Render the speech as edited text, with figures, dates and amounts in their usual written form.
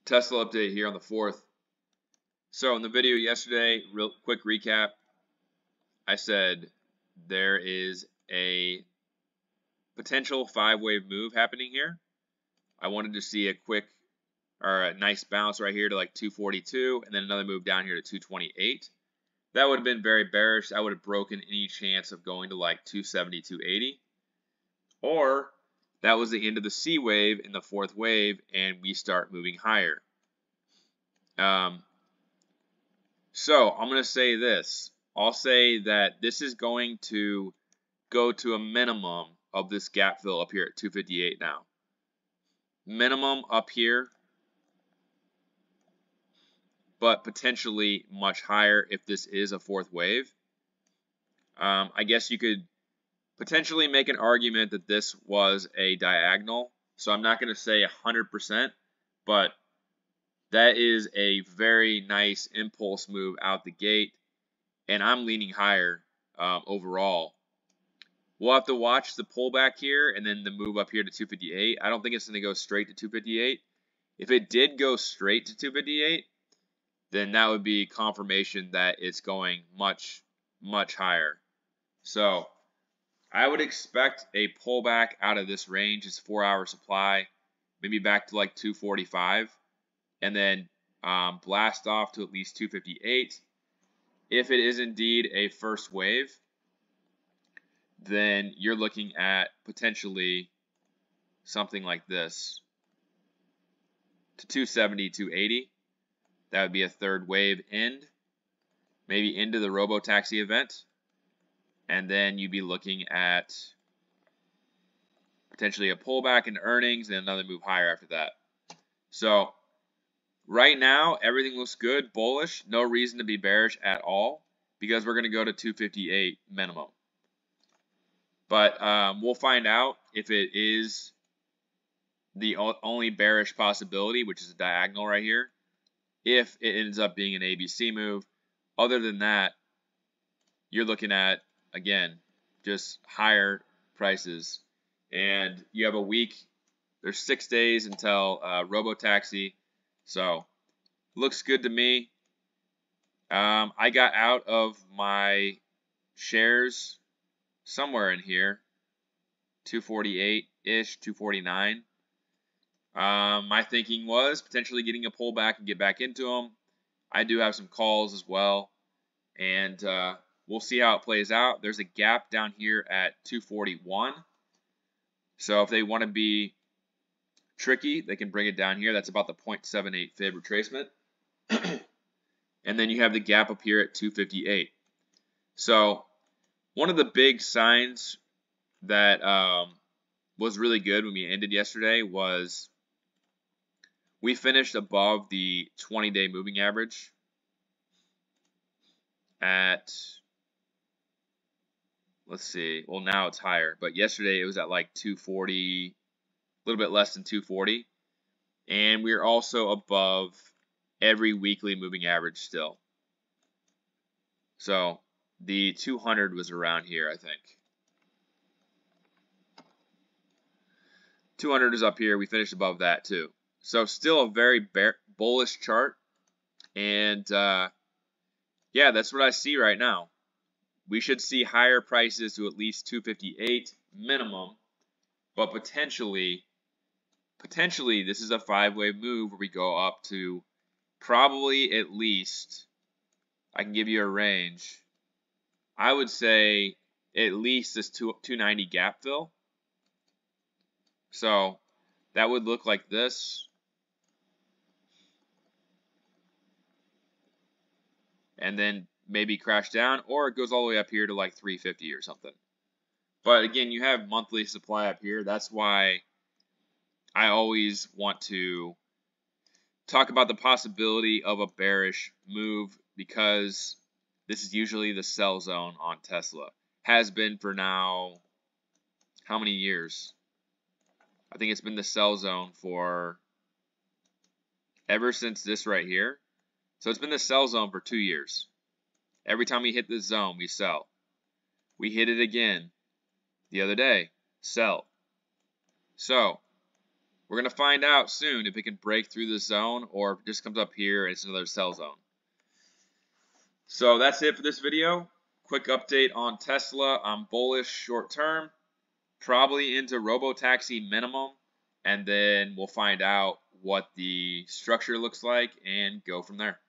Tesla update here on the 4th. So in the video yesterday, real quick recap, I said there is a potential 5-wave move happening here. I wanted to see a quick or a nice bounce right here to like 242 and then another move down here to 228. That would have been very bearish. That would have broken any chance of going to like 270, 280. Or that was the end of the C wave in the 4th wave and we start moving higher. So I'm going to say this. I'll say that this is going to go to a minimum of this gap fill up here at 258 now. Minimum up here, but potentially much higher if this is a 4th wave. I guess you could potentially make an argument that this was a diagonal. So I'm not going to say 100%, but that is a very nice impulse move out the gate, and I'm leaning higher overall. We'll have to watch the pullback here and then the move up here to 258. I don't think it's going to go straight to 258. If it did go straight to 258, then that would be confirmation that it's going much, much higher. So I would expect a pullback out of this range. It's 4-hour supply, maybe back to like 245. And then blast off to at least 258. If it is indeed a first wave, then you're looking at potentially something like this to 270, 280. That would be a 3rd wave end, maybe into the RoboTaxi event. And then you'd be looking at potentially a pullback in earnings and another move higher after that. So right now, everything looks good, bullish. No reason to be bearish at all because we're going to go to 258 minimum. But we'll find out if it is the only bearish possibility, which is a diagonal right here, if it ends up being an ABC move. Other than that, you're looking at, again, just higher prices. And you have a week. There's 6 days until RoboTaxi. So, looks good to me. I got out of my shares somewhere in here, 248-ish, 249. My thinking was potentially getting a pullback and get back into them. I do have some calls as well, and we'll see how it plays out. There's a gap down here at 241. So if they want to be tricky, they can bring it down here. That's about the 0.78 fib retracement. And then you have the gap up here at 258. So one of the big signs that was really good when we ended yesterday was we finished above the 20-day moving average at, let's see, well now it's higher, but yesterday it was at like 240, a little bit less than 240, and we're also above every weekly moving average still. So the 200 was around here, I think. 200 is up here. We finished above that too. So still a very bullish chart, and yeah, that's what I see right now. We should see higher prices to at least 258 minimum, but potentially this is a 5-wave move where we go up to probably at least, I can give you a range, I would say at least this 290 gap fill. So that would look like this. And then maybe crash down, or it goes all the way up here to like 350 or something. But again, you have monthly supply up here. That's why I always want to talk about the possibility of a bearish move, because this is usually the sell zone on Tesla. Has been for now, how many years? I think it's been the sell zone for ever since this right here. So it's been the sell zone for 2 years. Every time we hit this zone, we sell. We hit it again the other day, sell. So We're going to find out soon if it can break through this zone or if it just comes up here and it's another sell zone. So that's it for this video. Quick update on Tesla. I'm bullish short term, probably into RoboTaxi minimum, and then we'll find out what the structure looks like and go from there.